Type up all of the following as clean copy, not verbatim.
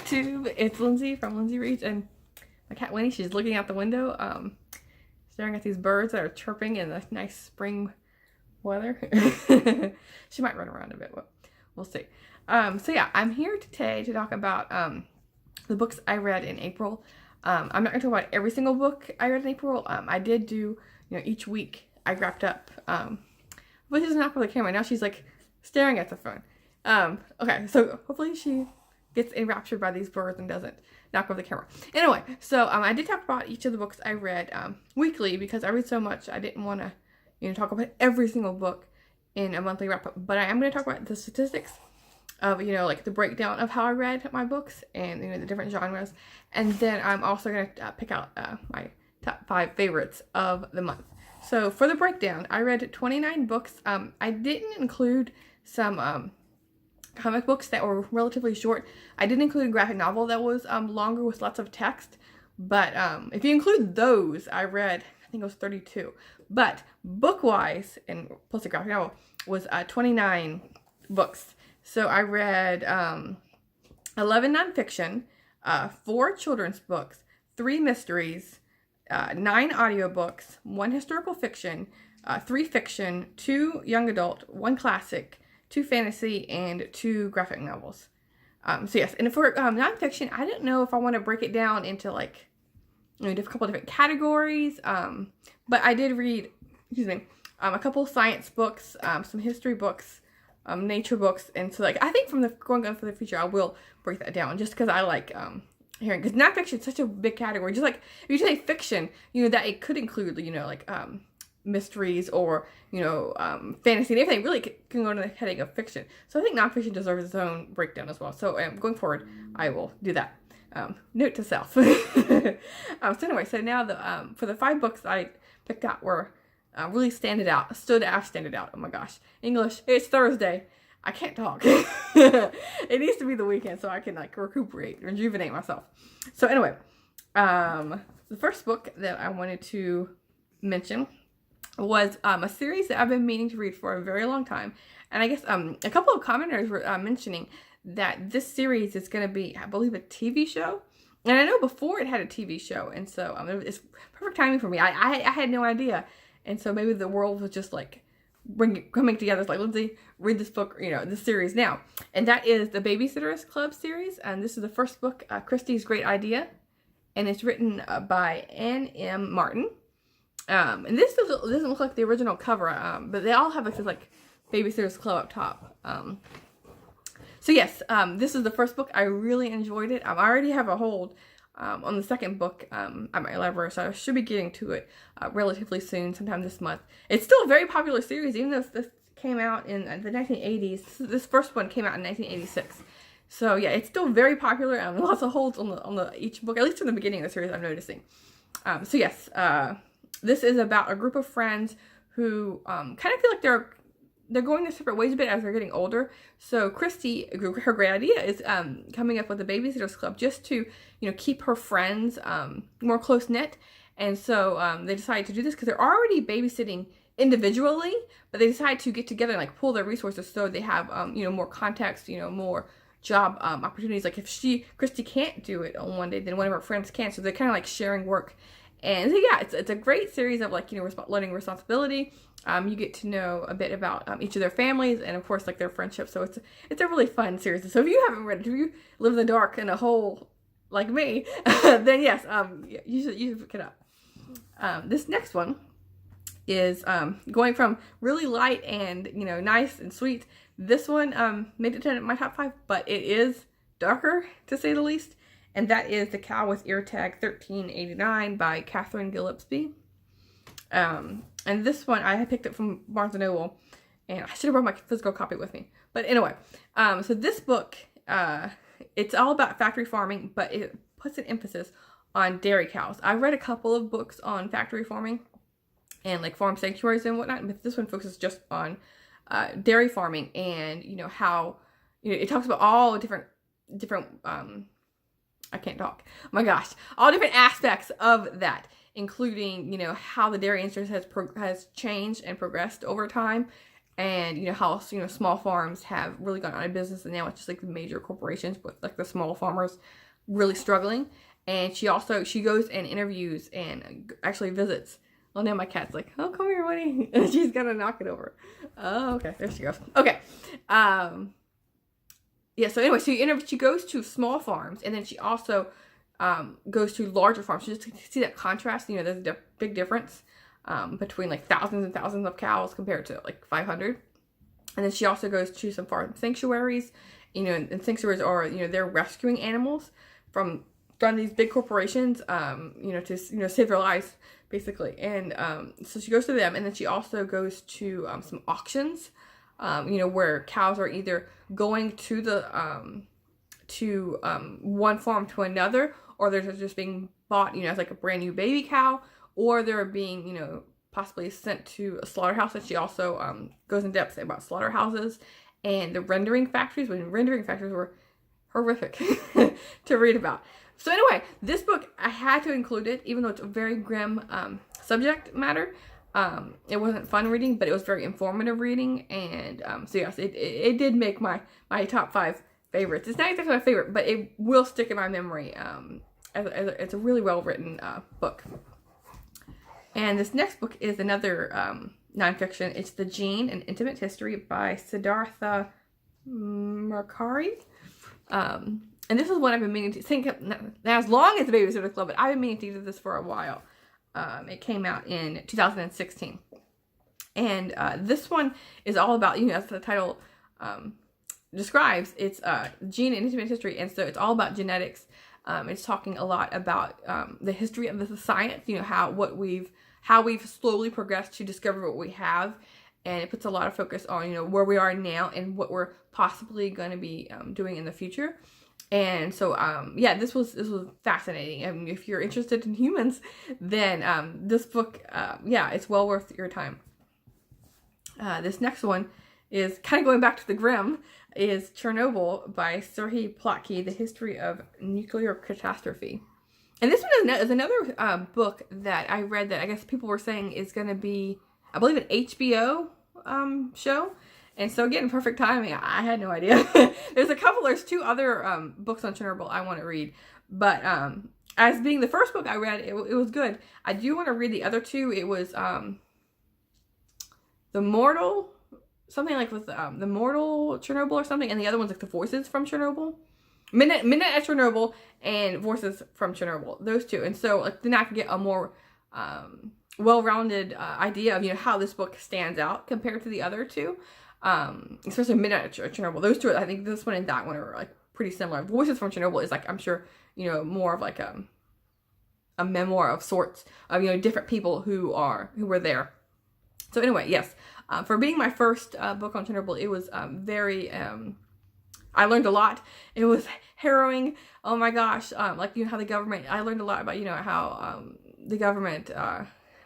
YouTube. It's Lindsay from Lindsay Reads, and my cat Winnie, she's looking out the window, staring at these birds that are chirping in the nice spring weather. She might run around a bit, but we'll see. So yeah, I'm here today to talk about the books I read in April. I'm not going to talk about every single book I read in April. I did do, each week I wrapped up, but this is not for the camera. Now she's like staring at the phone. Okay, so hopefully she gets enraptured by these birds and doesn't knock over the camera. Anyway, so I did talk about each of the books I read weekly because I read so much. I didn't want to, talk about every single book in a monthly wrap up. But I am going to talk about the statistics of, like the breakdown of how I read my books and, the different genres. And then I'm also going to pick out my top 5 favorites of the month. So for the breakdown, I read 29 books. I didn't include some comic books that were relatively short. I did include a graphic novel that was longer with lots of text. But if you include those, I read, I think it was 32. But book-wise, and plus a graphic novel, was 29 books. So I read 11 nonfiction, 4 children's books, 3 mysteries, 9 audiobooks, 1 historical fiction, 3 fiction, 2 young adult, 1 classic, 2 fantasy, and 2 graphic novels. So yes, and for nonfiction, I don't know if I want to break it down into a couple different categories. But I did read, a couple science books, some history books, nature books, and so I think from the going on for the future, I will break that down just because I like hearing, because nonfiction is such a big category. Just like if you say fiction, that it could include mysteries or fantasy and everything really can go into the heading of fiction. So I think nonfiction deserves its own breakdown as well. So going forward, I will do that. Note to self. So anyway, so now for the 5 books I picked out were really stood out. Oh my gosh, English. It's Thursday. I can't talk. It needs to be the weekend so I can rejuvenate myself. So anyway, the first book that I wanted to mention was a series that I've been meaning to read for a very long time. And I guess a couple of commenters were mentioning that this series is going to be, I believe, a TV show. And I know before it had a TV show. And so it's perfect timing for me. I had no idea. And so maybe the world was just coming together. It's like, Lindsay, read this book, this series now. And that is the Babysitter's Club series. And this is the first book, Christie's Great Idea. And it's written by Anne M. Martin. And this doesn't look like the original cover, but they all have this Babysitter's Club up top. So yes, this is the first book. I really enjoyed it. I already have a hold on the second book at my library, so I should be getting to it relatively soon, sometime this month. It's still a very popular series, even though this came out in the 1980s. This first one came out in 1986. So yeah, it's still very popular. Lots of holds on the each book, at least in the beginning of the series, I'm noticing. So yes, this is about a group of friends who kind of feel like they're going their separate ways a bit as they're getting older. So Christy, her great idea is coming up with a Babysitter's Club just to, keep her friends more close-knit. And so they decide to do this because they're already babysitting individually, but they decide to get together and pool their resources so they have, more context, more job opportunities. Like if Christy can't do it on one day, then one of her friends can. So they're kind of sharing work. And so yeah, it's a great series of learning responsibility. You get to know a bit about each of their families and of course their friendships. So it's a really fun series. So if you haven't read it, if you live in the dark in a hole like me, then yes, you should pick it up. This next one is going from really light and nice and sweet. This one made it to my top 5, but it is darker to say the least. And that is The Cow with Ear Tag 1389 by Catherine Gillespie. And this one, I had picked it from Barnes & Noble. And I should have brought my physical copy with me. But anyway, so this book, it's all about factory farming, but it puts an emphasis on dairy cows. I've read a couple of books on factory farming and farm sanctuaries and whatnot. But this one focuses just on dairy farming and, how, it talks about all different I can't talk. Oh my gosh. All different aspects of that, including, how the dairy industry has changed and progressed over time. and you know how small farms have really gone out of business, and now it's just like the major corporations with like the small farmers really struggling. And she goes and interviews and actually visits. Oh, now my cat's like, oh, come here, Winnie. And she's gonna knock it over. Oh, okay, there she goes. Okay, yeah. So anyway, she goes to small farms, and then she also goes to larger farms. So just to see that contrast, you know, there's a big difference between like thousands and thousands of cows compared to like 500. And then she also goes to some farm sanctuaries, you know, and sanctuaries are, you know, they're rescuing animals from these big corporations, you know, to, you know, save their lives basically. And so she goes to them, and then she also goes to some auctions, you know, where cows are either going to the one farm to another, or they're just being bought, you know, as like a brand new baby cow, or they're being, you know, possibly sent to a slaughterhouse. And she also goes in depth about slaughterhouses and the rendering factories, when rendering factories were horrific to read about. So anyway, this book, I had to include it, even though it's a very grim subject matter. It wasn't fun reading, but it was very informative reading. And so yes, it did make my top 5 favorites. It's not exactly my favorite, but it will stick in my memory. It's a really well written book. And this next book is another nonfiction. It's The Gene, An Intimate History by Siddhartha Murkari. And this is one I've been meaning to think of, not as long as the Babysitter Club, but I've been meaning to do this for a while. It came out in 2016. And this one is all about, you know, as the title describes, it's Gene and Intimate History. And so it's all about genetics. It's talking a lot about the history of the science, you know, how we've slowly progressed to discover what we have. And it puts a lot of focus on, you know, where we are now and what we're possibly going to be doing in the future. And so, yeah, this was fascinating. I mean, if you're interested in humans, then this book, yeah, it's well worth your time. This next one is kind of going back to the grim, is Chernobyl by Serhii Plotky, The History of Nuclear Catastrophe. And this one is another book that I read that I guess people were saying is going to be, I believe, an HBO show. And so again, perfect timing. I had no idea. There's 2 other books on Chernobyl I want to read. But as being the first book I read, it was good. I do want to read the other 2. It was The Mortal, something like with The Mortal Chernobyl or something. And the other one's like The Voices from Chernobyl. Midnight at Chernobyl and Voices from Chernobyl. Those 2. And so like then I can get a more well-rounded idea of, you know, how this book stands out compared to the other 2. Especially Midnight at Chernobyl. Those 2, I think this one and that one are like pretty similar. Voices from Chernobyl is like, I'm sure, you know, more of like a memoir of sorts of, you know, different people who were there. So anyway, yes, for being my first book on Chernobyl, it was very, I learned a lot. It was harrowing. Oh my gosh. Like, you know, how the government, I learned a lot about, you know, how the government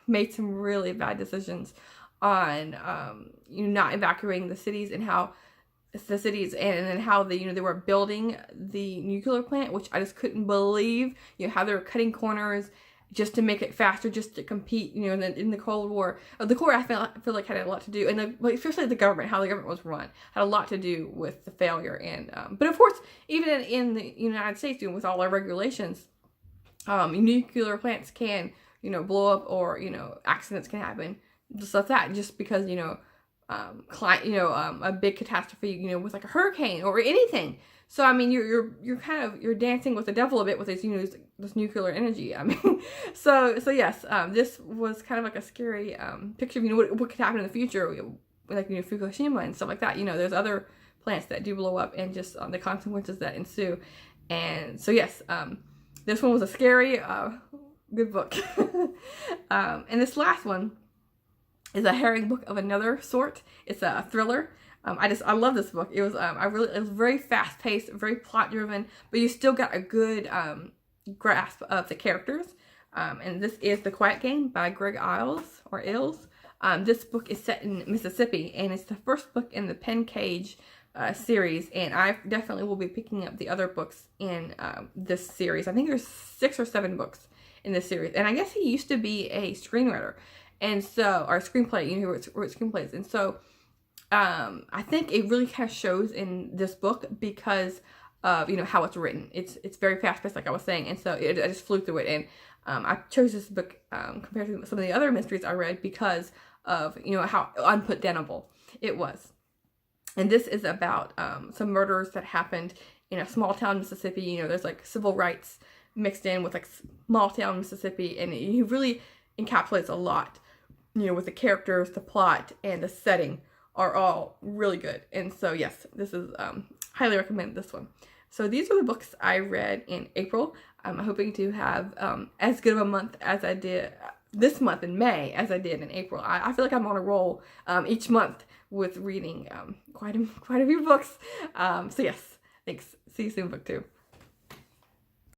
made some really bad decisions on you know, not evacuating the cities, and how the cities and then how they, you know, they were building the nuclear plant, which I just couldn't believe, you know, how they were cutting corners just to make it faster, just to compete, you know, in the Cold War. The Cold War, I feel like had a lot to do, and especially the government, how the government was run, had a lot to do with the failure. And but of course, even in the United States, you know, with all our regulations, nuclear plants can, you know, blow up, or, you know, accidents can happen, just like that, just because, you know, a big catastrophe, you know, with like a hurricane or anything. So I mean, you're dancing with the devil a bit with this, you know, this nuclear energy. I mean, so yes, this was kind of like a scary picture of, you know, what could happen in the future, like, you know, Fukushima and stuff like that. You know, there's other plants that do blow up, and just the consequences that ensue. And so yes, this one was a scary, good book. And this last one is a harrowing book of another sort. It's a thriller. I love this book. It was it was very fast paced, very plot driven, but you still got a good grasp of the characters. And this is The Quiet Game by Greg Iles or Ills. This book is set in Mississippi, and it's the first book in the Pen Cage series. And I definitely will be picking up the other books in this series. I think there's 6 or 7 books in this series. And I guess he used to be a screenwriter. And so, or screenplay, you know, he wrote screenplays. And so, I think it really kind of shows in this book because of, you know, how it's written. It's very fast paced, like I was saying, and so I just flew through it. And I chose this book compared to some of the other mysteries I read because of, you know, how unputdownable it was. And this is about some murders that happened in a small town, Mississippi. You know, there's like civil rights mixed in with like small town Mississippi, and he really encapsulates a lot, you know, with the characters, the plot, and the setting are all really good. And so yes, this is highly recommend this one. So these are the books I read in April. I'm hoping to have as good of a month as I did this month in May as I did in April. I feel like I'm on a roll each month with reading quite a few books. So yes, thanks. See you soon, book 2.